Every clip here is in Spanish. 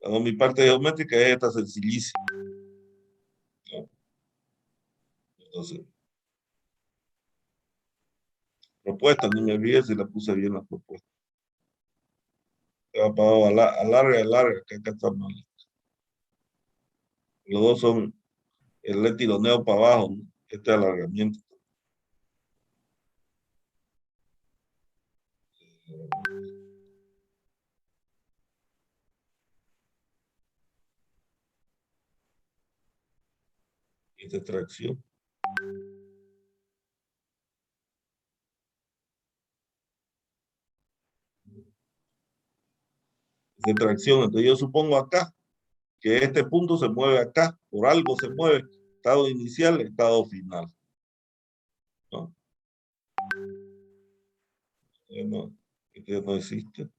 No, mi parte geométrica es esta sencillísima, ¿no? Entonces, propuesta, ni me olvidé si la puse bien la propuesta. Para abajo, alarga, que acá está mal. Los dos son el tironeo para abajo, ¿no? Este alargamiento. Esta extracción. Esta extracción. Entonces yo supongo acá que este punto se mueve acá, por algo se mueve, estado inicial, estado final, ¿no? No, este no existe,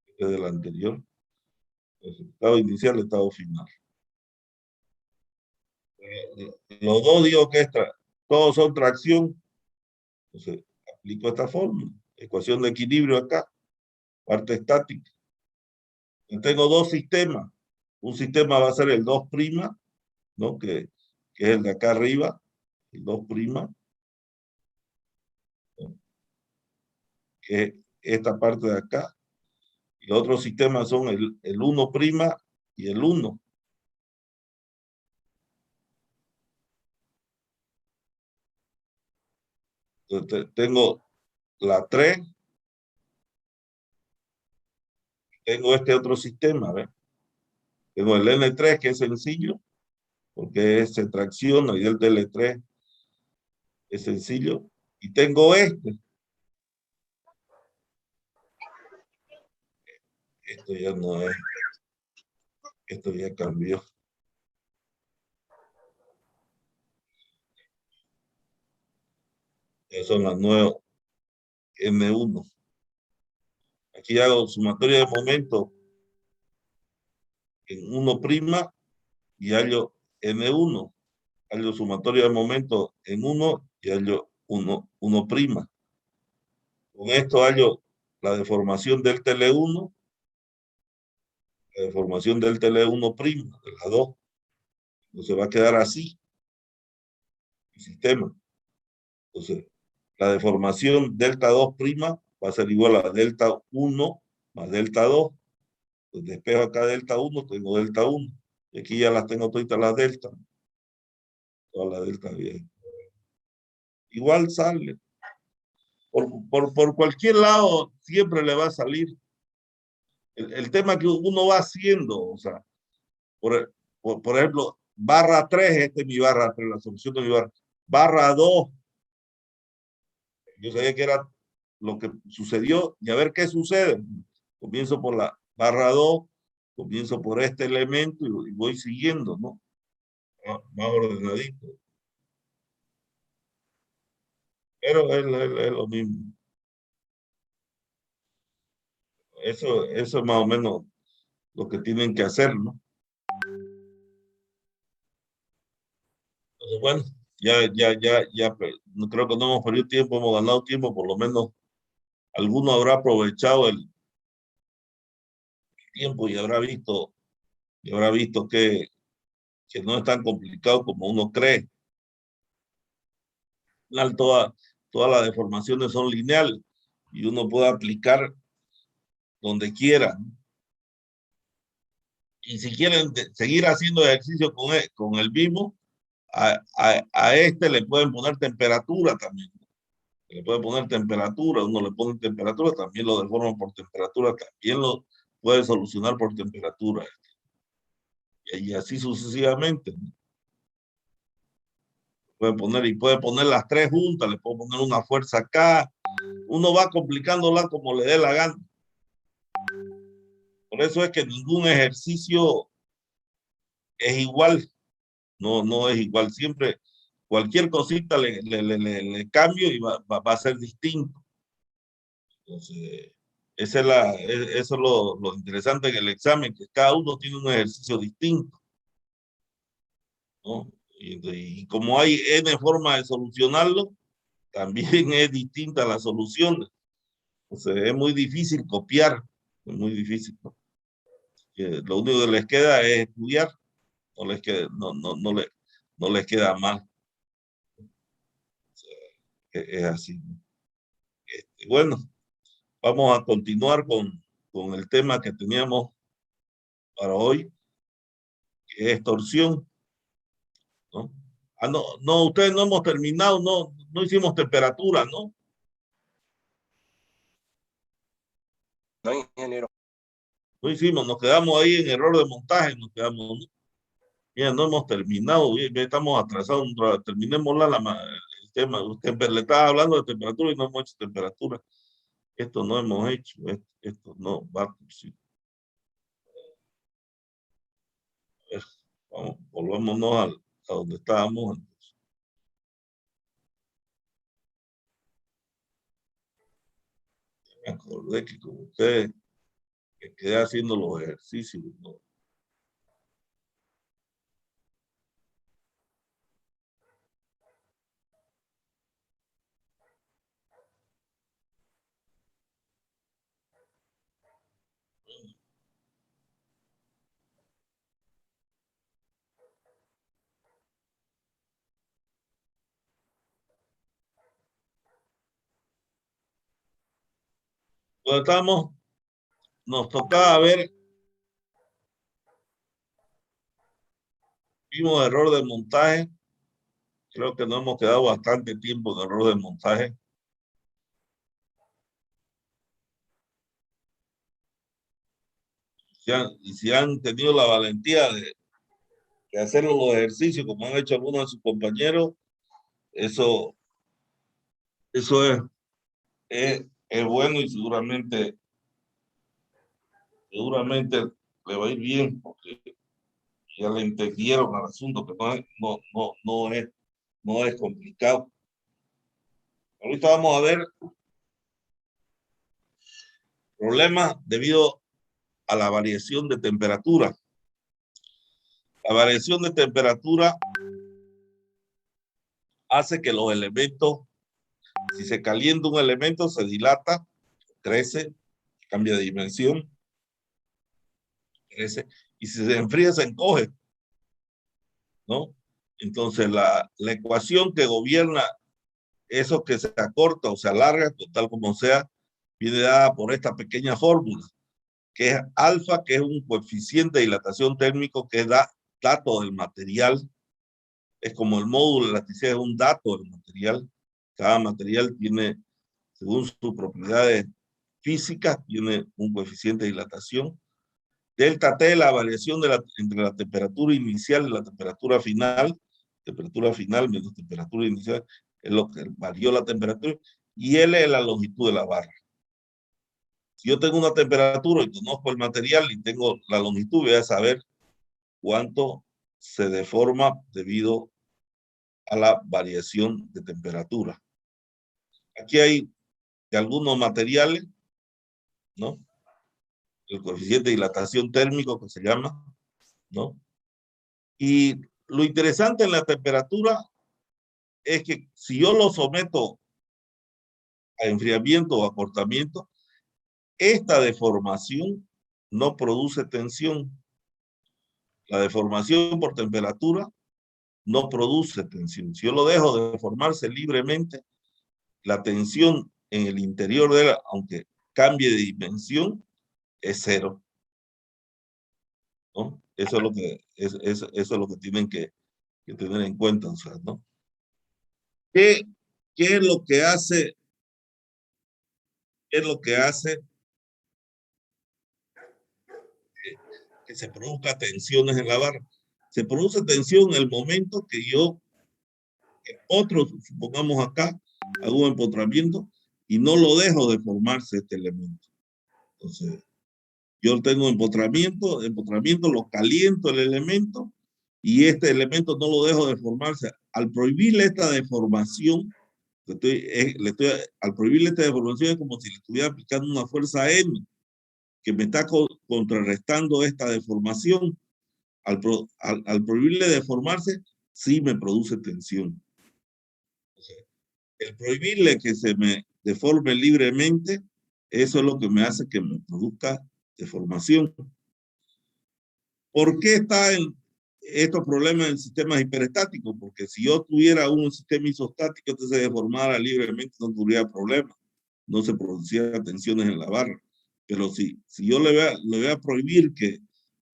este es del anterior. Entonces, estado inicial, estado final. Los dos digo que todos son tracción. Entonces, aplico esta fórmula. Ecuación de equilibrio acá, parte estática. Yo tengo dos sistemas. Un sistema va a ser el 2', ¿no? Que es el de acá arriba, el 2', ¿no? Que es esta parte de acá. Y los otros sistemas son el 1' y el 1. Entonces, tengo la 3, tengo este otro sistema, ¿ves? Tengo el N3 que es sencillo, porque se tracciona y el L3 es sencillo. Y tengo este. Esto ya no es, esto ya cambió. Ya son las 9 M1. Aquí hago sumatoria de momento en 1' y hallo M1. Hallo sumatoria de momento en 1 y hallo 1'. Con esto hallo la deformación del TL1, la deformación del TL1', de las dos. Entonces va a quedar así el sistema. Entonces, la deformación delta 2' va a ser igual a delta 1 más delta 2. Entonces, despejo acá delta 1, tengo delta 1. Y aquí ya las tengo todas las delta. Todas las delta bien. Igual sale. Por cualquier lado siempre le va a salir. El tema que uno va haciendo, o sea, por ejemplo, barra 3, este es mi barra 3, la solución de mi barra. Barra 2, yo sabía que era lo que sucedió y a ver qué sucede. Comienzo por la barra 2, comienzo por este elemento y voy siguiendo, ¿no? Más ordenadito. Pero es lo mismo. Eso es más o menos lo que tienen que hacer, ¿no? Entonces, bueno, ya, pues, no creo que no hemos perdido tiempo, hemos ganado tiempo, por lo menos alguno habrá aprovechado el tiempo y habrá visto que no es tan complicado como uno cree. Todas las deformaciones son lineales y uno puede aplicar donde quiera, ¿no? Y si quieren seguir haciendo ejercicio con el mismo, a este le pueden poner temperatura también. Le pueden poner temperatura, uno le pone temperatura, también lo deforma por temperatura, también lo puede solucionar por temperatura. Y así sucesivamente, ¿no? Puede poner las tres juntas, le puede poner una fuerza acá. Uno va complicándola como le dé la gana. Por eso es que ningún ejercicio es igual. No es igual. Siempre cualquier cosita le cambio y va a ser distinto. Entonces, eso es lo interesante en el examen, que cada uno tiene un ejercicio distinto, ¿no? Y como hay N formas de solucionarlo, también es distinta la solución. Entonces, es muy difícil copiar, es muy difícil, ¿no? Lo único que les queda es estudiar, no les queda más. Es así. Bueno, vamos a continuar con el tema que teníamos para hoy, que es extorsión, ¿no? No, ustedes no hemos terminado, no hicimos temperatura, ¿no? No, ingeniero. No hicimos, nos quedamos ahí en error de montaje, nos quedamos, ¿no? Mira, no hemos terminado, estamos atrasados, terminemos el tema. Usted le estaba hablando de temperatura y no hemos hecho temperatura. Esto no hemos hecho, esto no va a sí. Vamos, volvámonos a donde estábamos. Me acordé que con ustedes que quedé haciendo los ejercicios, ¿no? Cuando estábamos, nos tocaba ver, vimos error de montaje. Creo que nos hemos quedado bastante tiempo en error de montaje. Y si han tenido la valentía de hacer los ejercicios como han hecho algunos de sus compañeros, eso es bueno y seguramente le va a ir bien porque ya le entendieron al asunto, que no es complicado. Ahorita vamos a ver problemas debido a la variación de temperatura. La variación de temperatura hace que los elementos, si se calienta un elemento, se dilata, crece, cambia de dimensión, crece, y si se enfría, se encoge, ¿no? Entonces, la ecuación que gobierna eso que se acorta o se alarga, tal como sea, viene dada por esta pequeña fórmula, que es alfa, que es un coeficiente de dilatación térmico que da dato del material. Es como el módulo de elasticidad, es un dato del material. Cada material tiene, según sus propiedades físicas, tiene un coeficiente de dilatación. Delta T, la variación entre la temperatura inicial y la temperatura final menos temperatura inicial, es lo que varió la temperatura, y L es la longitud de la barra. Si yo tengo una temperatura y conozco el material y tengo la longitud, voy a saber cuánto se deforma debido a la variación de temperatura. Aquí hay de algunos materiales, ¿no? El coeficiente de dilatación térmico que se llama, ¿no? Y lo interesante en la temperatura es que si yo lo someto a enfriamiento o acortamiento, esta deformación no produce tensión. La deformación por temperatura no produce tensión. Si yo lo dejo de deformarse libremente, la tensión en el interior de él, aunque cambie de dimensión, es cero, ¿no? Eso es lo que tienen que tener en cuenta, o sea, ¿no? ¿Qué, qué es lo que hace? ¿Qué es lo que hace que se produzca tensiones en la barra? Se produce tensión en el momento que otros, supongamos acá, hago un empotramiento y no lo dejo de formarse este elemento. Entonces, yo tengo empotramiento, lo caliento el elemento y este elemento no lo dejo de formarse. Al prohibirle esta deformación, al prohibirle esta deformación es como si le estuviera aplicando una fuerza M que me está contrarrestando esta deformación. Al prohibirle deformarse, sí me produce tensión. O sea, el prohibirle que se me deforme libremente, eso es lo que me hace que me produzca deformación. ¿Por qué está en estos problemas en sistemas hiperestáticos? Porque si yo tuviera un sistema isostático que se deformara libremente, no tuviera problema. No se producían tensiones en la barra. Pero si yo le voy a prohibir que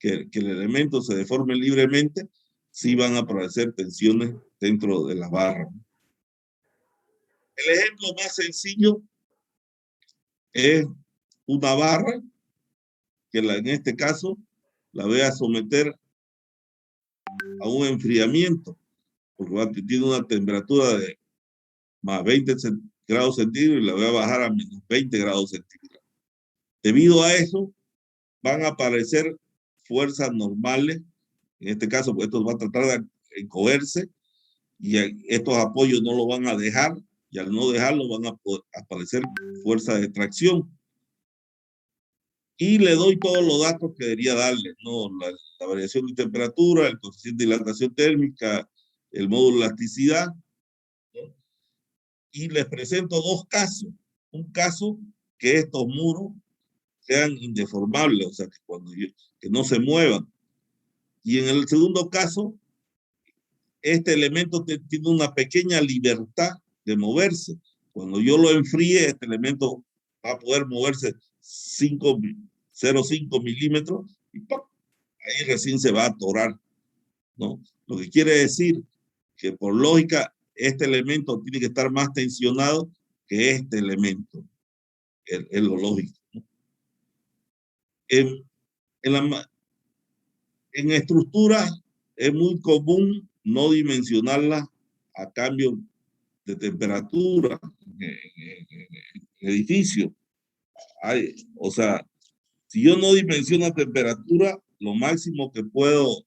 el elemento se deforme libremente, sí van a aparecer tensiones dentro de la barra. El ejemplo más sencillo es una barra que en este caso la voy a someter a un enfriamiento, porque tiene una temperatura de más 20 grados centígrados y la voy a bajar a menos 20 grados centígrados. Debido a eso, van a aparecer fuerzas normales, en este caso, pues esto va a tratar de encogerse y estos apoyos no lo van a dejar, y al no dejarlo van a aparecer fuerzas de tracción. Y le doy todos los datos que debería darle, ¿no? La variación de temperatura, el coeficiente de dilatación térmica, el módulo de elasticidad, ¿no? Y les presento dos casos. Un caso que estos muros sean indeformables, o sea, que no se muevan. Y en el segundo caso, este elemento tiene una pequeña libertad de moverse. Cuando yo lo enfríe, este elemento va a poder moverse 0,5 milímetros y ¡pum!, ahí recién se va a atorar, ¿no? Lo que quiere decir que por lógica este elemento tiene que estar más tensionado que este elemento. Es lo lógico, ¿no? En estructura es muy común no dimensionarla a cambio de temperatura en edificio. O sea, si yo no dimensiono temperatura, lo máximo que puedo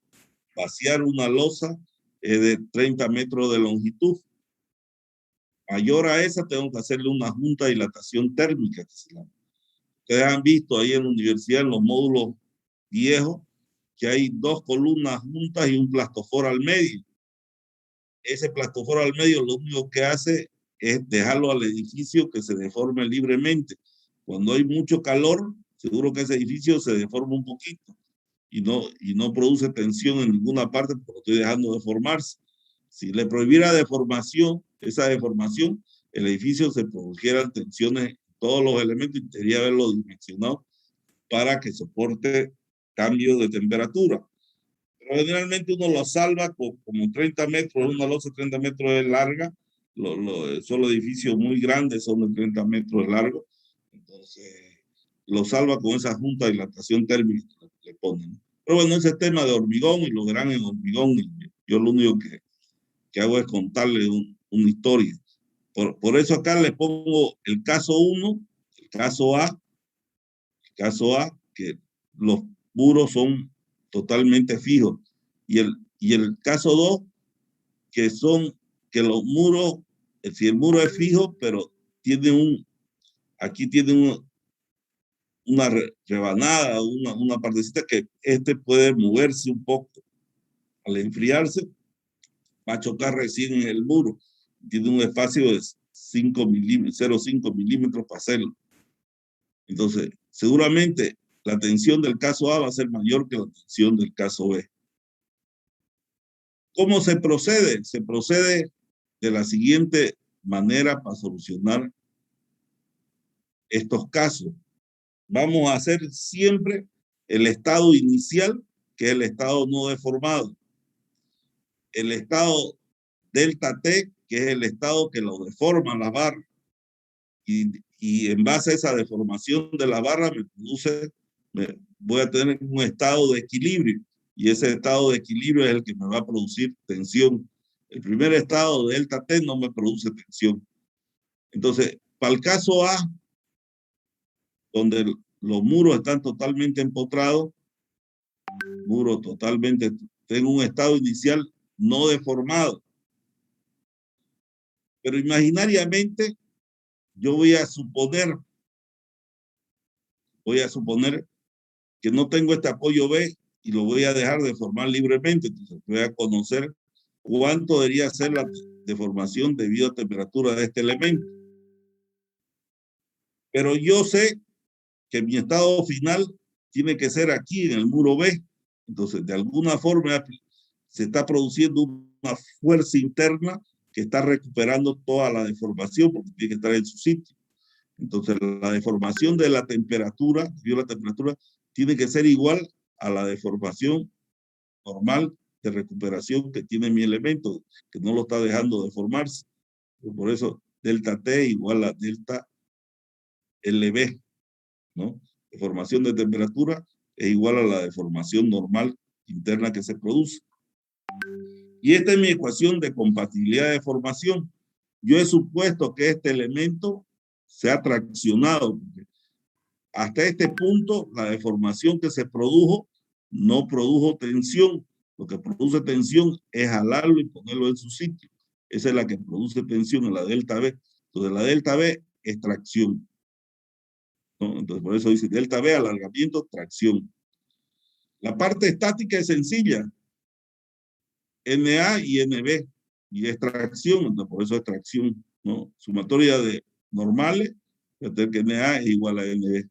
vaciar una losa es de 30 metros de longitud. Mayor a esa, tengo que hacerle una junta de dilatación térmica. Ustedes han visto ahí en la universidad, en los módulos viejos, que hay dos columnas juntas y un plastoforo al medio. Ese plastoforo al medio lo único que hace es dejarlo al edificio que se deforme libremente. Cuando hay mucho calor, seguro que ese edificio se deforma un poquito y no produce tensión en ninguna parte porque lo estoy dejando deformarse. Si le prohibiera esa deformación, el edificio se produjeran tensiones en todos los elementos y debería haberlo dimensionado para que soporte cambios de temperatura. Pero generalmente uno lo salva como 30 metros, una losa 30 metros de larga, son los edificios muy grandes, son de 30 metros de largo, entonces lo salva con esa junta de dilatación térmica que le ponen. Pero bueno, ese tema de hormigón y lo verán en hormigón, y yo lo único que hago es contarle una historia. Por eso acá le pongo el caso 1, el caso A, que los muros son totalmente fijos. Y el caso 2, que los muros, si el muro es fijo, pero aquí tiene una rebanada, una partecita que puede moverse un poco. Al enfriarse, va a chocar recién en el muro. Tiene un espacio de 0,5 milímetros para hacerlo. Entonces, seguramente la tensión del caso A va a ser mayor que la tensión del caso B. ¿Cómo se procede? Se procede de la siguiente manera para solucionar estos casos. Vamos a hacer siempre el estado inicial, que es el estado no deformado. El estado delta T, que es el estado que lo deforma la barra. Y en base a esa deformación de la barra voy a tener un estado de equilibrio. Y ese estado de equilibrio es el que me va a producir tensión. El primer estado de delta T no me produce tensión. Entonces, para el caso A, donde los muros están totalmente empotrados, tengo un estado inicial no deformado. Pero imaginariamente, yo voy a suponer que no tengo este apoyo B y lo voy a dejar deformar libremente. Entonces voy a conocer cuánto debería ser la deformación debido a temperatura de este elemento. Pero yo sé que mi estado final tiene que ser aquí en el muro B. Entonces, de alguna forma se está produciendo una fuerza interna que está recuperando toda la deformación porque tiene que estar en su sitio. Entonces, la deformación de la temperatura, tiene que ser igual a la deformación normal de recuperación que tiene mi elemento, que no lo está dejando deformarse. Por eso, delta T igual a delta LB, ¿no? Deformación de temperatura es igual a la deformación normal interna que se produce. Y esta es mi ecuación de compatibilidad de formación. Yo he supuesto que este elemento se ha traccionado. Hasta este punto, la deformación que se produjo no produjo tensión. Lo que produce tensión es jalarlo y ponerlo en su sitio. Esa es la que produce tensión en la delta B. Entonces, la delta B es tracción, ¿no? Entonces, por eso dice delta B, alargamiento, tracción. La parte estática es sencilla. NA y NB. Y es tracción, entonces por eso es tracción, ¿no? Sumatoria de normales, que NA es igual a NB.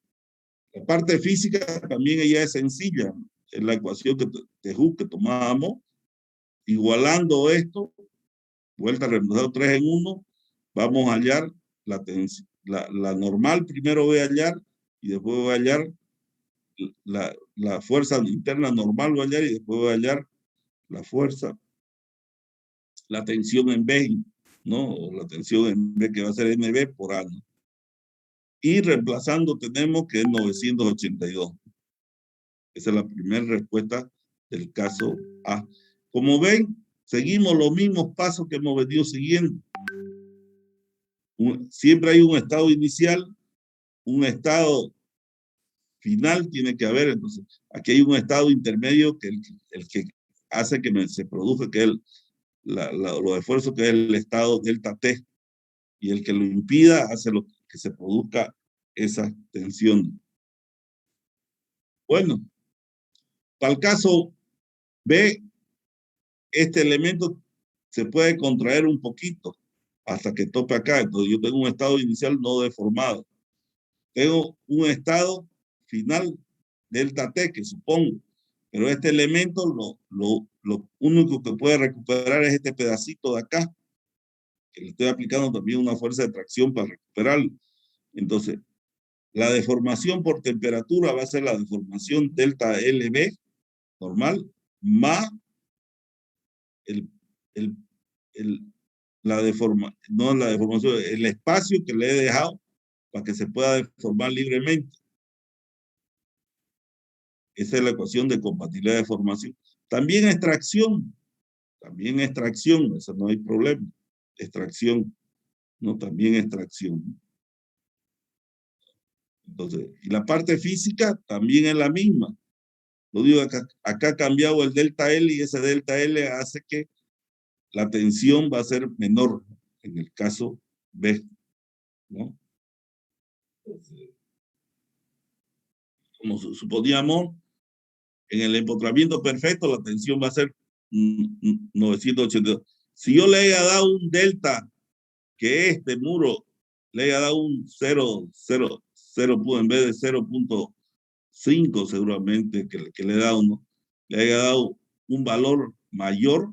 La parte física también ella es sencilla. Es la ecuación de Hooke que tomábamos. Igualando esto, vuelta a reemplazar 3 en 1, vamos a hallar la normal. Primero voy a hallar y después voy a hallar la fuerza interna normal, voy a hallar y después voy a hallar la fuerza, la tensión en B, ¿no? O la tensión en B que va a ser NB por A, ¿no? Y reemplazando tenemos que es 982. Esa es la primera respuesta del caso A. Como ven, seguimos los mismos pasos que hemos venido siguiendo. Siempre hay un estado inicial, un estado final tiene que haber. Entonces, aquí hay un estado intermedio que el que hace que se produzca, que es los esfuerzos, que es el estado delta T. Y el que lo impida hace lo que se produzca esa tensión. Bueno, para el caso B, este elemento se puede contraer un poquito hasta que tope acá. Entonces yo tengo un estado inicial no deformado. Tengo un estado final delta T, que supongo. Pero este elemento lo único que puede recuperar es este pedacito de acá, que le estoy aplicando también una fuerza de tracción para recuperarlo. Entonces, la deformación por temperatura va a ser la deformación delta LB normal más el, la deformación, el espacio que le he dejado para que se pueda deformar libremente. Esa es la ecuación de compatibilidad de deformación. También extracción, eso no hay problema. Extracción, no, también extracción. Entonces, y la parte física también es la misma. Lo digo acá ha cambiado el delta L y ese delta L hace que la tensión va a ser menor en el caso B, ¿no? Entonces, como suponíamos, en el empotramiento perfecto la tensión va a ser 982. Si yo le haya dado un delta que este muro le haya dado un 0, en vez de 0.5 seguramente que le da uno, le haya dado un valor mayor,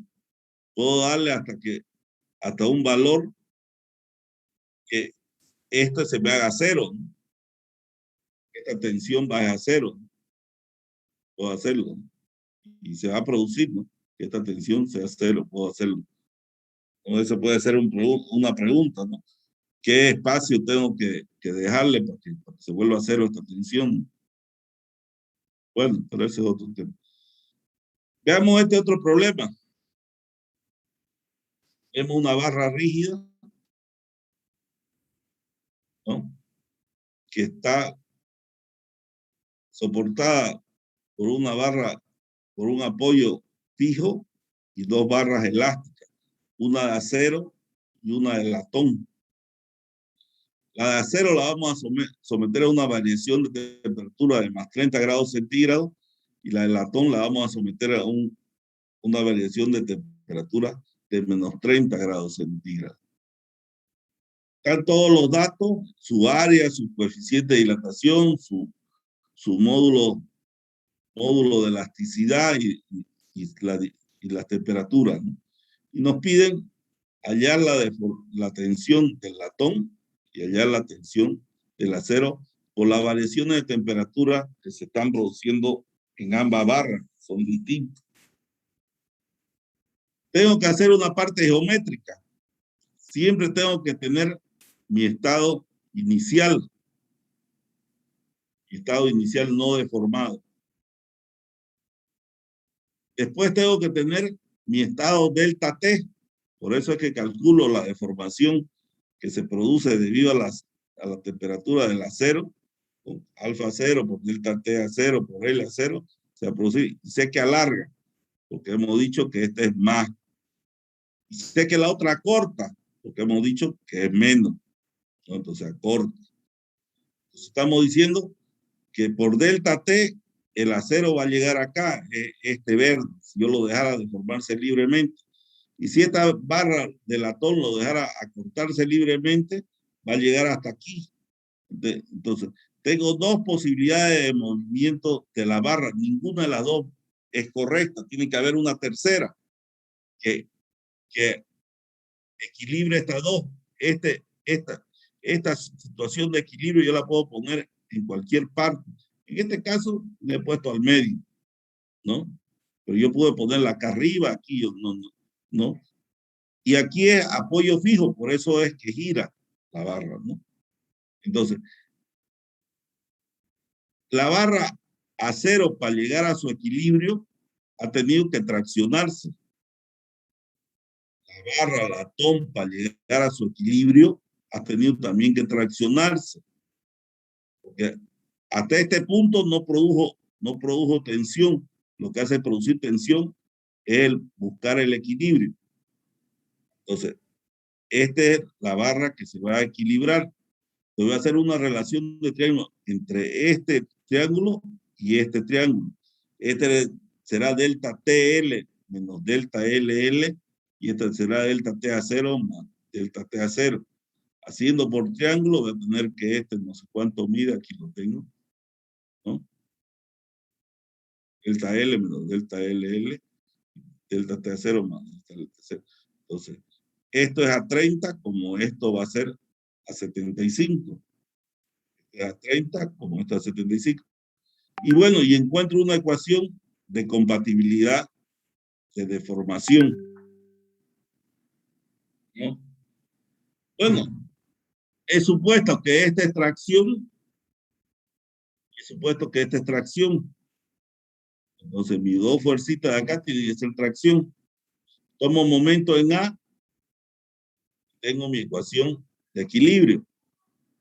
puedo darle hasta un valor que esto se me haga 0, ¿no? Esta tensión baja a 0, ¿no? Puedo hacerlo, ¿no? Y se va a producir, ¿no? Que esta tensión sea 0, puedo hacerlo. Entonces, eso puede ser una pregunta, ¿no? ¿Qué espacio tengo que dejarle para que se vuelva a 0 esta tensión? Bueno, pero ese es otro tema. Veamos este otro problema. Vemos una barra rígida, ¿no? Que está soportada por una barra, por un apoyo fijo y dos barras elásticas, una de acero y una de latón. La de acero la vamos a someter a una variación de temperatura de más 30 grados centígrados y la de latón la vamos a someter a una variación de temperatura de menos 30 grados centígrados. Están todos los datos, su área, su coeficiente de dilatación, su módulo módulo de elasticidad y las temperaturas, ¿no? Y nos piden hallar la tensión del latón y hallar la tensión del acero por las variaciones de temperatura que se están produciendo en ambas barras, son distintas. Tengo que hacer una parte geométrica. Siempre tengo que tener mi estado inicial no deformado. Después tengo que tener mi estado delta T. Por eso es que calculo la deformación que se produce debido a la temperatura del acero, con alfa 0 por delta T a 0 por L a 0, se va a producir. Y sé que alarga, porque hemos dicho que este es más. Y sé que la otra corta, porque hemos dicho que es menos, ¿no? Entonces acorta. Entonces estamos diciendo que por delta T el acero va a llegar acá, este verde, si yo lo dejara deformarse libremente. Y si esta barra de latón lo dejara acortarse libremente, va a llegar hasta aquí. Entonces, tengo dos posibilidades de movimiento de la barra. Ninguna de las dos es correcta. Tiene que haber una tercera que equilibre estas dos. Esta situación de equilibrio yo la puedo poner en cualquier parte. En este caso, le he puesto al medio, ¿no? Pero yo puedo ponerla acá arriba, aquí, no. Y aquí es apoyo fijo, por eso es que gira la barra, ¿no? Entonces, la barra acero para llegar a su equilibrio ha tenido que traccionarse. La barra latón para llegar a su equilibrio ha tenido también que traccionarse. Porque hasta este punto no produjo tensión. Lo que hace producir tensión es buscar el equilibrio. Entonces, esta es la barra que se va a equilibrar. Yo voy a hacer una relación de triángulo entre este triángulo y este triángulo. Este será delta TL menos delta LL y este será delta TA0 más delta TA0. Haciendo por triángulo voy a tener que este no sé cuánto mide, aquí lo tengo, ¿no? Delta L menos delta LL, delta TA0 más delta TA0. Entonces, esto es a 30 como esto va a ser a 75. A 30 como esto a 75. Y bueno, y encuentro una ecuación de compatibilidad de deformación, ¿no? Bueno, es supuesto que esta extracción, entonces mis dos fuercitas de acá tienen que ser tracción. Tomo momento en A, tengo mi ecuación de equilibrio.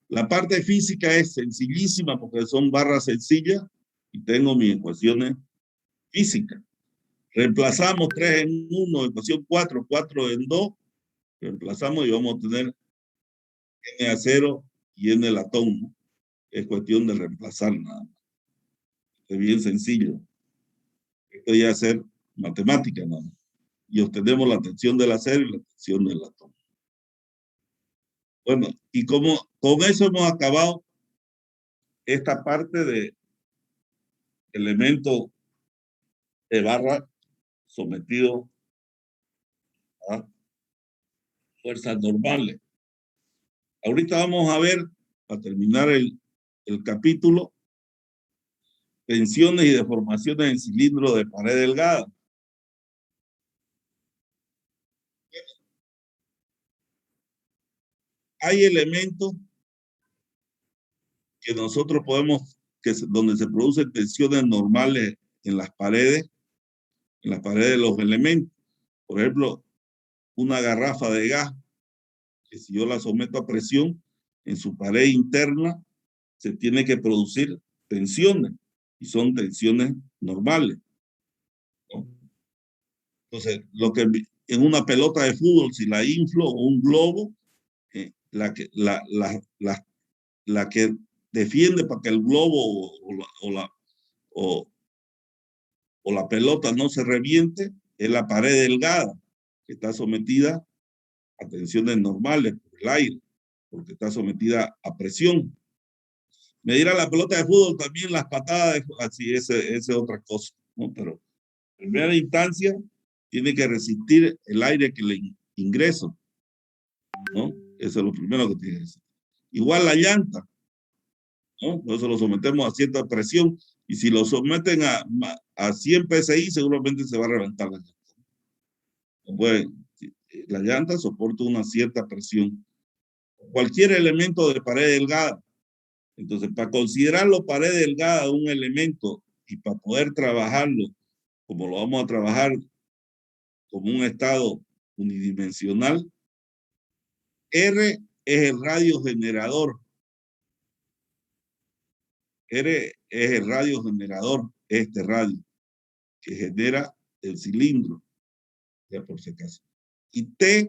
La parte física es sencillísima porque son barras sencillas y tengo mis ecuaciones físicas. Reemplazamos 3 en 1, ecuación 4, 4 en 2, reemplazamos y vamos a tener N a 0 y N latón, ¿no? Es cuestión de reemplazar nada más. Es bien sencillo. Esto ya es hacer matemática, ¿no? Y obtenemos la tensión del acero y la tensión del latón. Bueno, y como con eso hemos acabado esta parte de elemento de barra sometido a fuerzas normales. Ahorita vamos a ver, para terminar el capítulo, tensiones y deformaciones en cilindro de pared delgada. Hay elementos que nosotros podemos, donde se producen tensiones normales en las paredes de los elementos. Por ejemplo, una garrafa de gas, que si yo la someto a presión, en su pared interna se tiene que producir tensiones, y son tensiones normales, ¿no? Entonces, lo que en una pelota de fútbol, si la inflo o un globo, la que defiende para que el globo o la pelota no se reviente es la pared delgada, que está sometida a tensiones normales por el aire, porque está sometida a presión. Medir a la pelota de fútbol también las patadas, así, ese es otra cosa, ¿no? Pero en primera instancia tiene que resistir el aire que le ingreso, ¿no? Eso es lo primero que tiene que hacer. Igual la llanta, ¿no? Por eso lo sometemos a cierta presión y si lo someten a 100 PSI seguramente se va a reventar la llanta. Pues, la llanta soporta una cierta presión. Cualquier elemento de pared delgada. Entonces, para considerarlo pared delgada un elemento y para poder trabajarlo como lo vamos a trabajar como un estado unidimensional, R es el radio generador. R es el radio generador, este radio, que genera el cilindro, ya por si acaso. Y T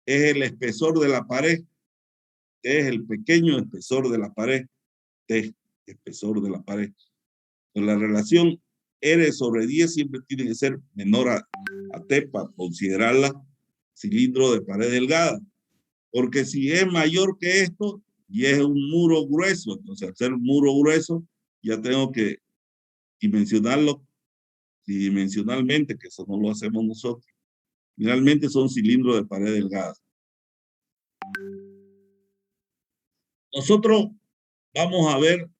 es el espesor de la pared, T es el pequeño espesor de la pared, T, espesor de la pared. Pues la relación R sobre 10 siempre tiene que ser menor a T para considerarla cilindro de pared delgada. Porque si es mayor que esto, y es un muro grueso, entonces al ser un muro grueso, ya tengo que dimensionarlo tridimensionalmente, que eso no lo hacemos nosotros. Finalmente son cilindros de pared delgada. Nosotros vamos a ver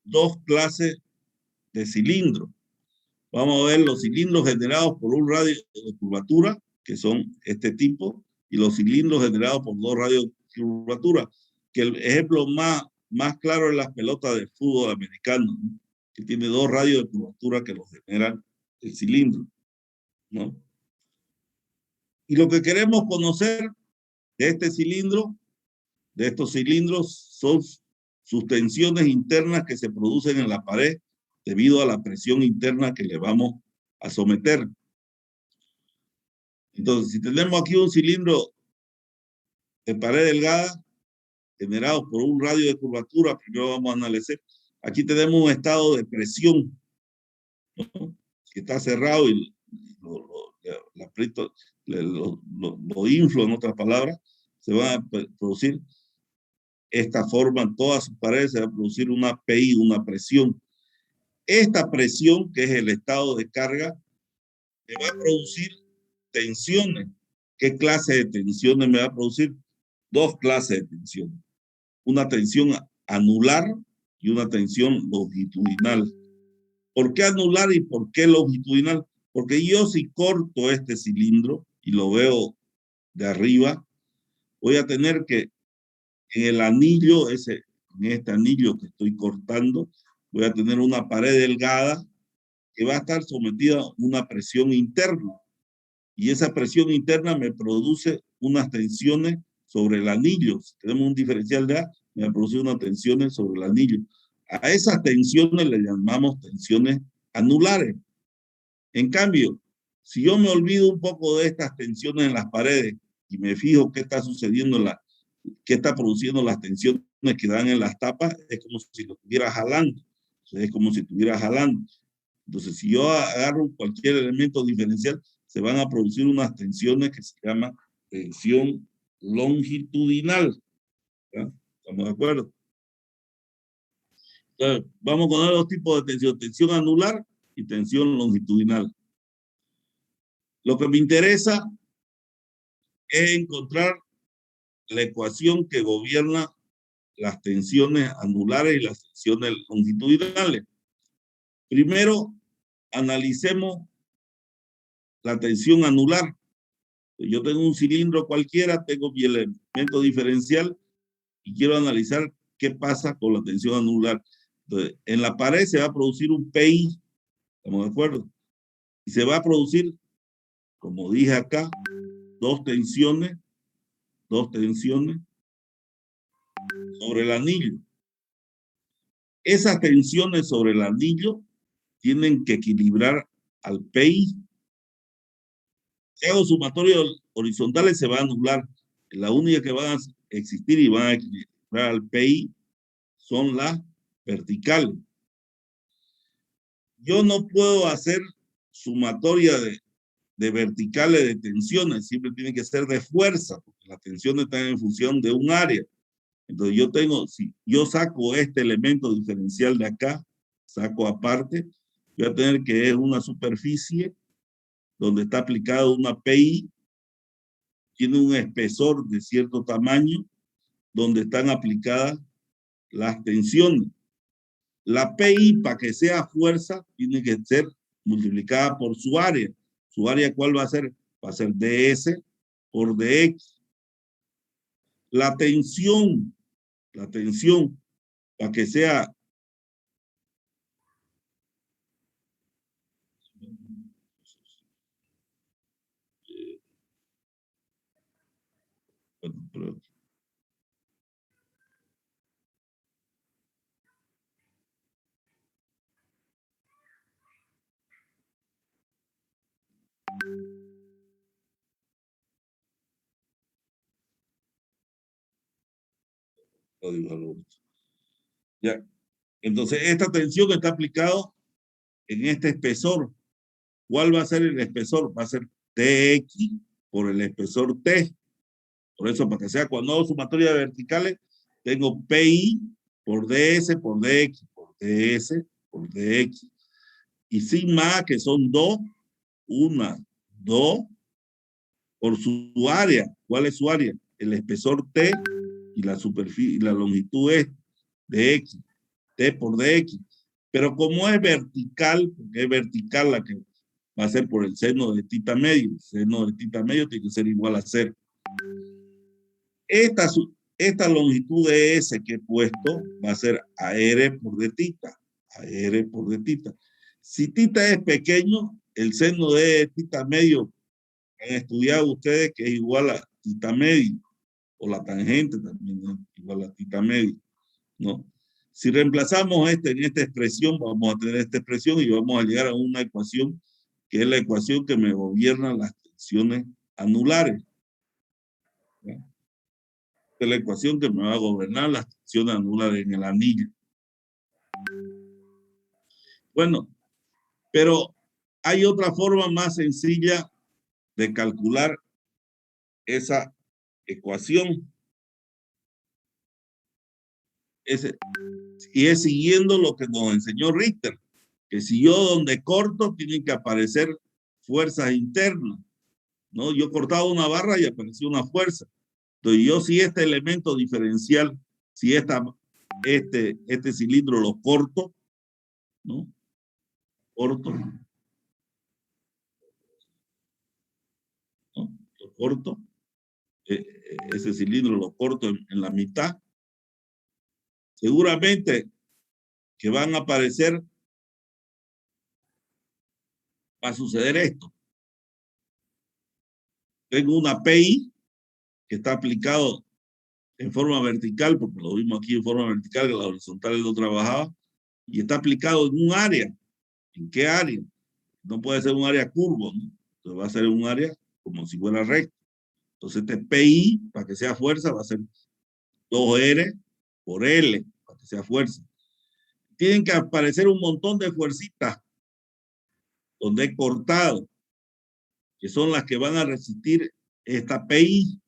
dos clases de cilindros. Vamos a ver los cilindros generados por un radio de curvatura, que son este tipo, y los cilindros generados por dos radios de curvatura, que el ejemplo más claro es las pelotas de fútbol americano, ¿no? Que tiene dos radios de curvatura que los generan el cilindro, ¿no? Y lo que queremos conocer de este cilindro, de estos cilindros, son sus tensiones internas que se producen en la pared debido a la presión interna que le vamos a someter. Entonces, si tenemos aquí un cilindro de pared delgada generado por un radio de curvatura, primero vamos a analizar. Aquí tenemos un estado de presión, ¿no? Que está cerrado y lo aprieto, lo inflo, en otras palabras, se va a producir esta forma en todas sus paredes, se va a producir una PI, una presión. Esta presión, que es el estado de carga, me va a producir tensiones. ¿Qué clase de tensiones me va a producir? Dos clases de tensiones. Una tensión anular y una tensión longitudinal. ¿Por qué anular y por qué longitudinal? Porque yo si corto este cilindro y lo veo de arriba, voy a tener que en el anillo, en este anillo que estoy cortando, voy a tener una pared delgada que va a estar sometida a una presión interna. Y esa presión interna me produce unas tensiones sobre el anillo. Si tenemos un diferencial de A, me produce unas tensiones sobre el anillo. A esas tensiones le llamamos tensiones anulares. En cambio, si yo me olvido un poco de estas tensiones en las paredes y me fijo qué está sucediendo, qué está produciendo las tensiones que dan en las tapas, es como si lo estuviera jalando. Es como si estuviera jalando. Entonces, si yo agarro cualquier elemento diferencial, se van a producir unas tensiones que se llama tensión longitudinal. ¿Ya? ¿Estamos de acuerdo? Entonces, vamos a poner dos tipos de tensión, tensión anular y tensión longitudinal. Lo que me interesa es encontrar la ecuación que gobierna las tensiones anulares y las tensiones longitudinales. Primero, analicemos la tensión anular. Yo tengo un cilindro cualquiera, tengo mi elemento diferencial y quiero analizar qué pasa con la tensión anular. Entonces, en la pared se va a producir un PI, ¿estamos de acuerdo? Y se va a producir, como dije acá, dos tensiones sobre el anillo. Esas tensiones sobre el anillo tienen que equilibrar al PI. Si hago sumatorios horizontales se va a anular. La única que van a existir y van a equilibrar al PI son las verticales. Yo no puedo hacer sumatoria de verticales de tensiones, siempre tiene que ser de fuerza, porque las tensiones están en función de un área. Entonces yo tengo, si yo saco este elemento diferencial de acá, saco aparte, voy a tener que es una superficie donde está aplicada una PI, tiene un espesor de cierto tamaño, donde están aplicadas las tensiones. La PI, para que sea fuerza, tiene que ser multiplicada por su área. ¿Su área cuál va a ser? Va a ser ds por dx. La tensión, para que sea bueno, ya. Entonces, esta tensión está aplicada en este espesor. ¿Cuál va a ser el espesor? Va a ser Tx por el espesor T. Por eso, para que sea cuando hago sumatoria de verticales, tengo PI por ds por dx, por ds por dx. Y sigma A, que son 2, 1, 2, por su área. ¿Cuál es su área? El espesor T y la superficie, y la longitud es de X, T por dx. Pero como es vertical, porque es vertical la que va a ser por el seno de tita medio, el seno de tita medio tiene que ser igual a 0. Esta longitud de S que he puesto va a ser AR por de tita, AR por de tita. Si tita es pequeño, el seno de tita medio han estudiado ustedes que es igual a tita medio, o la tangente también es igual a tita medio, ¿no? Si reemplazamos en esta expresión, vamos a tener esta expresión y vamos a llegar a una ecuación que es la ecuación que me gobierna las tensiones anulares. ¿Sí? Es la ecuación que me va a gobernar las tensiones anulares en el anillo. Bueno, pero hay otra forma más sencilla de calcular esa ecuación. Y es siguiendo lo que nos enseñó Richter, que si yo donde corto tienen que aparecer fuerzas internas, ¿no? Yo cortaba una barra y apareció una fuerza. Entonces yo si este elemento diferencial, si este cilindro lo corto, ¿no? Corto, ¿no? Lo corto, ese cilindro lo corto en la mitad, seguramente que van a aparecer, va a suceder esto. Tengo una PI que está aplicado en forma vertical, porque lo vimos aquí en forma vertical, que la horizontal no trabajaba, y está aplicado en un área. ¿En qué área? No puede ser un área curvo, ¿no? Entonces va a ser un área como si fuera recto. Entonces este PI, para que sea fuerza, va a ser 2R por L, para que sea fuerza. Tienen que aparecer un montón de fuercitas donde he cortado, que son las que van a resistir esta PI.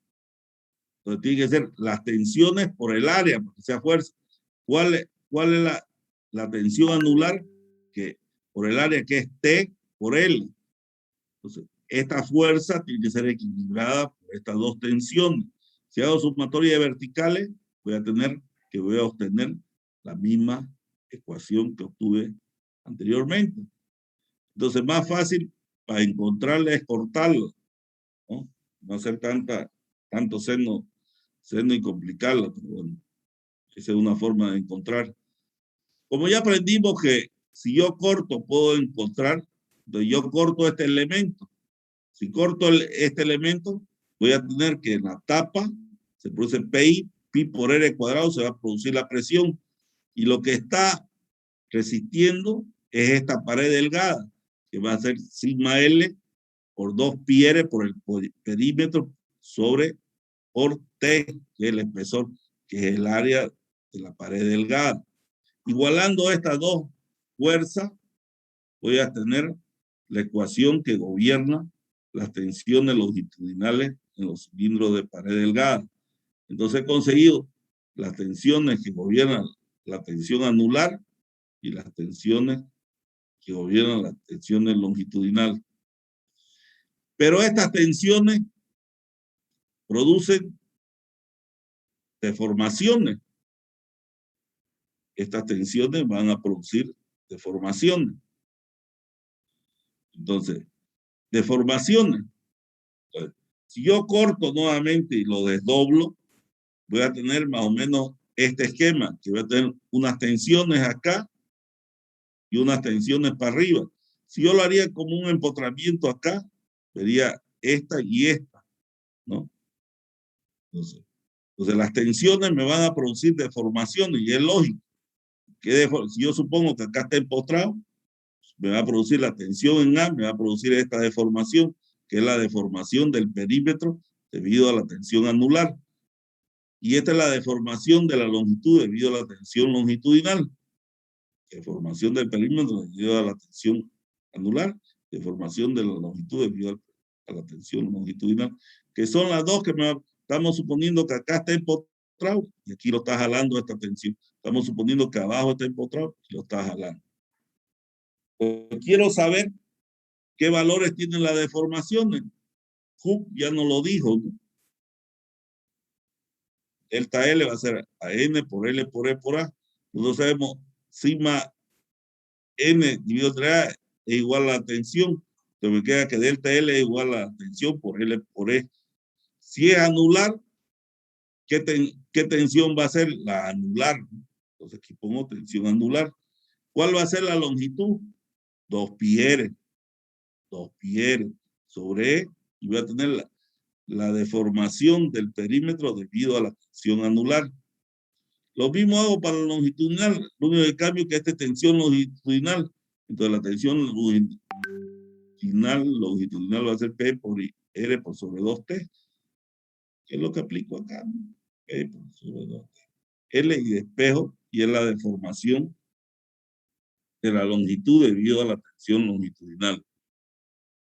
Entonces tienen que ser las tensiones por el área, para que sea fuerza. ¿Cuál es la tensión anular? Que por el área que es T por L. Entonces, esta fuerza tiene que ser equilibrada por estas dos tensiones. Si hago sumatoria de verticales, voy a obtener la misma ecuación que obtuve anteriormente. Entonces, más fácil para encontrarla es cortarlo, ¿no? No hacer tanto seno y complicarla, pero bueno, esa es una forma de encontrar. Como ya aprendimos que si yo corto puedo encontrar, entonces yo corto este elemento. Si corto este elemento, voy a tener que en la tapa se produce pi por r cuadrado, se va a producir la presión. Y lo que está resistiendo es esta pared delgada, que va a ser sigma L por 2 pi r por el perímetro sobre por T, que es el espesor, que es el área de la pared delgada. Igualando estas dos fuerzas, voy a tener la ecuación que gobierna las tensiones longitudinales en los cilindros de pared delgada. Entonces he conseguido las tensiones que gobiernan la tensión anular y las tensiones que gobiernan las tensiones longitudinales. Pero estas tensiones producen deformaciones. Estas tensiones van a producir deformaciones. Entonces, deformaciones. Si yo corto nuevamente y lo desdoblo, voy a tener más o menos este esquema, que voy a tener unas tensiones acá y unas tensiones para arriba. Si yo lo haría como un empotramiento acá, vería esta y esta, ¿no? Entonces, las tensiones me van a producir deformaciones y es lógico. Si yo supongo que acá está empotrado, me va a producir la tensión en A, me va a producir esta deformación, que es la deformación del perímetro debido a la tensión anular. Y esta es la deformación de la longitud debido a la tensión longitudinal. Deformación del perímetro debido a la tensión anular, deformación de la longitud debido a la tensión longitudinal, que son las dos que estamos suponiendo que acá está empotrado y aquí lo está jalando esta tensión. Estamos suponiendo que abajo está empotrado y lo está jalando. Quiero saber qué valores tienen las deformaciones. Hooke ya no lo dijo, ¿no? Delta L va a ser a N por L por E por A. Nosotros sabemos sigma N dividido entre A es igual a la tensión. Entonces me queda que delta L es igual a la tensión por L por E. Si es anular, ¿qué tensión va a ser? La anular. Entonces aquí pongo tensión anular. ¿Cuál va a ser la longitud? 2πr. 2πr sobre E. Y voy a tener la deformación del perímetro debido a la tensión anular. Lo mismo hago para la longitudinal. Lo único que cambio es que esta es tensión longitudinal. Entonces la tensión longitudinal va a ser P por R por sobre 2T. ¿Qué es lo que aplico acá? P por sobre 2T. L y de espejo, y es la deformación de la longitud debido a la tensión longitudinal.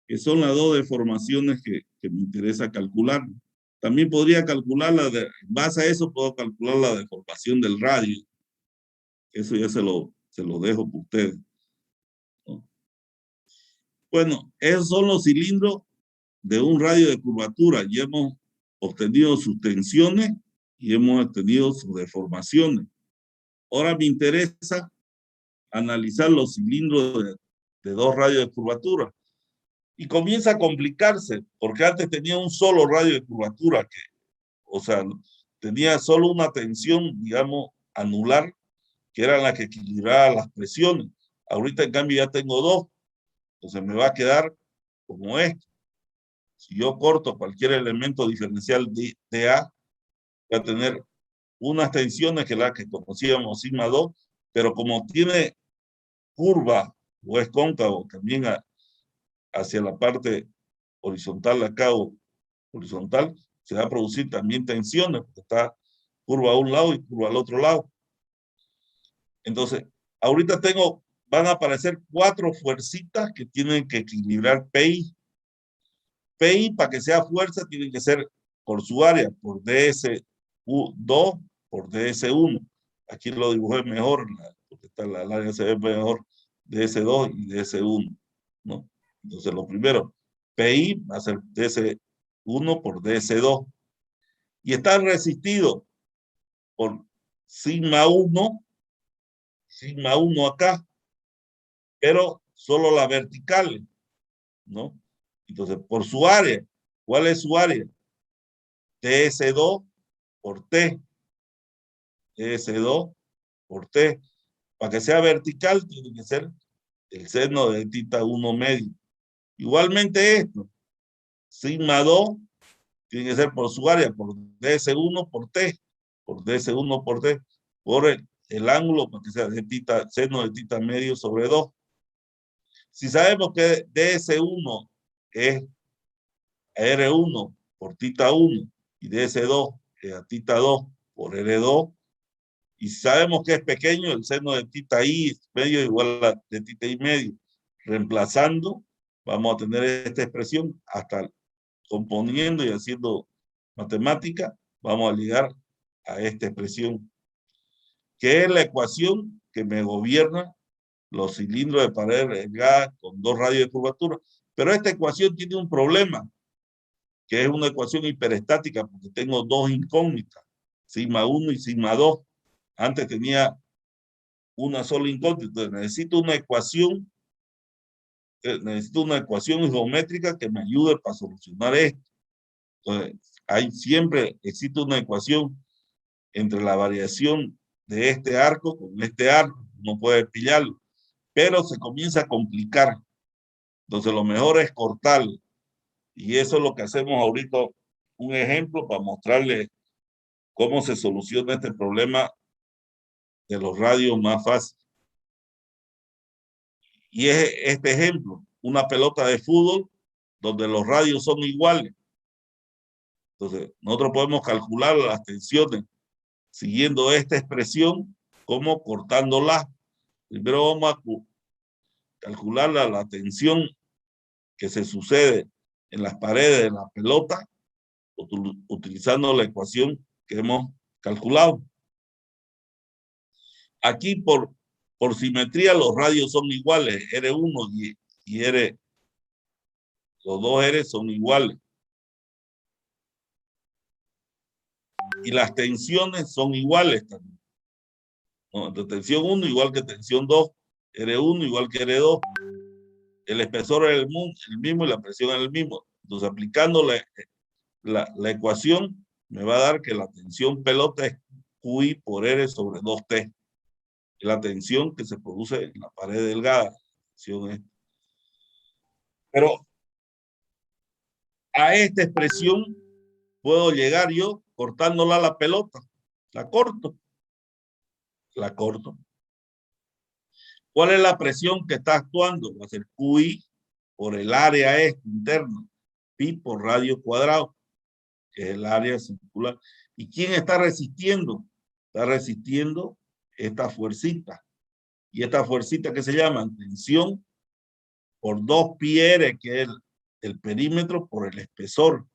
Que son las dos deformaciones que me interesa calcular. También podría calcular en base a eso puedo calcular la deformación del radio. Eso ya se lo dejo para ustedes, ¿no? Bueno, esos son los cilindros de un radio de curvatura. Ya hemos obtenido sus tensiones y hemos obtenido sus deformaciones. Ahora me interesa analizar los cilindros de dos radios de curvatura. Y comienza a complicarse, porque antes tenía un solo radio de curvatura, o sea, tenía solo una tensión, digamos, anular, que era la que equilibraba las presiones. Ahorita, en cambio, ya tengo dos. Entonces me va a quedar como esto. Si yo corto cualquier elemento diferencial de A, voy a tener unas tensiones que la que conocíamos sigma 2, pero como tiene curva o es cóncavo también hacia la parte horizontal acá o horizontal, se va a producir también tensiones, porque está curva a un lado y curva al otro lado. Entonces, ahorita van a aparecer 4 fuercitas que tienen que equilibrar PI. PI, para que sea fuerza, tiene que ser por su área, por DS2 por DS1. Aquí lo dibujé mejor, porque la área se ve mejor, DS2 y DS1, ¿no? Entonces, lo primero, PI va a ser DS1 por DS2. Y está resistido por sigma 1 acá, pero solo la vertical, ¿no? Entonces, por su área, ¿cuál es su área? DS2 por T. DS2 por T. Para que sea vertical, tiene que ser el seno de tita 1 medio. Igualmente esto, sigma 2, tiene que ser por su área, por DS1 por T. Por DS1 por T. Por el ángulo, para que sea de tita, seno de tita medio sobre 2. Si sabemos que DS1 es R1 por tita 1 y DS2 es a tita 2 por R2, y sabemos que es pequeño, el seno de tita I medio igual a de tita I medio. Reemplazando, vamos a tener esta expresión, hasta componiendo y haciendo matemática, vamos a llegar a esta expresión, que es la ecuación que me gobierna los cilindros de pared delgada con 2 radios de curvatura. Pero esta ecuación tiene un problema, que es una ecuación hiperestática, porque tengo 2 incógnitas, sigma 1 y sigma 2. Antes tenía una sola incógnita, entonces necesito una ecuación geométrica que me ayude para solucionar esto. Entonces, siempre existe una ecuación entre la variación de este arco con este arco, no puede pillarlo, pero se comienza a complicar. Entonces, lo mejor es cortarlo. Y eso es lo que hacemos ahorita, un ejemplo para mostrarles cómo se soluciona este problema de los radios más fácil. Y es este ejemplo, una pelota de fútbol donde los radios son iguales. Entonces, nosotros podemos calcular las tensiones siguiendo esta expresión, como cortándola. Primero vamos a calcular la tensión que se sucede en las paredes de la pelota utilizando la ecuación que hemos calculado. Aquí por simetría los radios son iguales, R1 y R, los dos R son iguales. Y las tensiones son iguales también. ¿No? Entonces, tensión 1 igual que tensión 2, R1 igual que R2. El espesor es el mismo y la presión es el mismo. Entonces, aplicando la ecuación, me va a dar que la tensión pelota es QI por R sobre 2T. La tensión que se produce en la pared delgada. Pero a esta expresión puedo llegar yo cortándola a la pelota. La corto. ¿Cuál es la presión que está actuando? Va a ser QI por el área interna, pi por radio cuadrado, que es el área circular. ¿Y quién está resistiendo? Está resistiendo esta fuercita. Y esta fuercita que se llama tensión por 2 pi r, que es el perímetro por el espesor.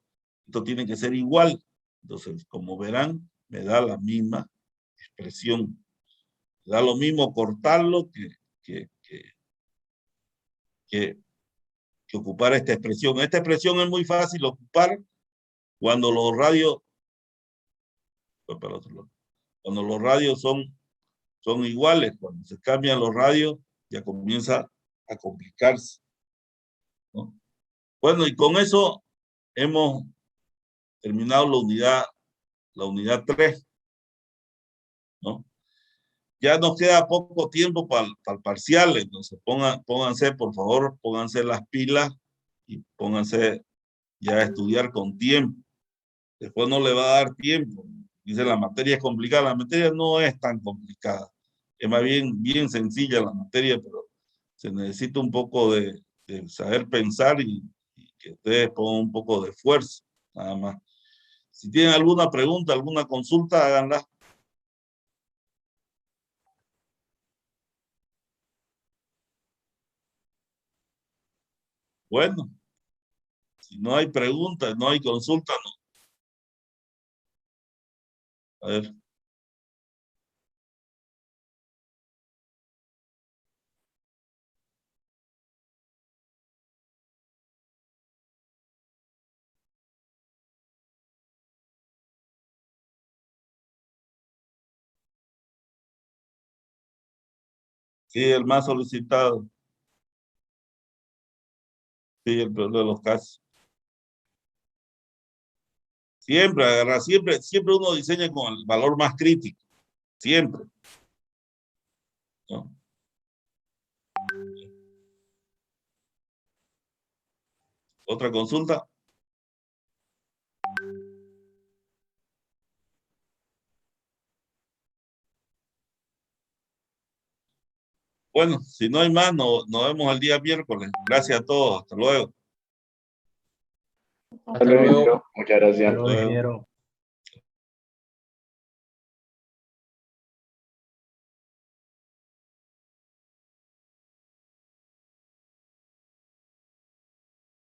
Esto tiene que ser igual. Entonces, como verán, me da la misma expresión. Me da lo mismo cortarlo que ocupar esta expresión. Esta expresión es muy fácil de ocupar cuando los radios, cuando los radios son iguales. Cuando se cambian los radios, ya comienza a complicarse, ¿no? Bueno, y con eso hemos terminado la unidad 3, ¿no? Ya nos queda poco tiempo para el parcial, entonces pónganse, por favor, pónganse las pilas y pónganse ya a estudiar con tiempo. Después no le va a dar tiempo. Dice, la materia es complicada. La materia no es tan complicada. Es más bien sencilla la materia, pero se necesita un poco de saber pensar y que ustedes pongan un poco de esfuerzo, nada más. Si tienen alguna pregunta, alguna consulta, háganla. Bueno, si no hay preguntas, no hay consulta, no. A ver. Sí, el más solicitado. Sí, el peor de los casos. Siempre, agarrar, siempre uno diseña con el valor más crítico. Siempre, ¿no? ¿Otra consulta? Bueno, si no hay más, nos vemos el día miércoles. Gracias a todos. Hasta luego. Hasta luego. Muchas gracias. Hasta luego.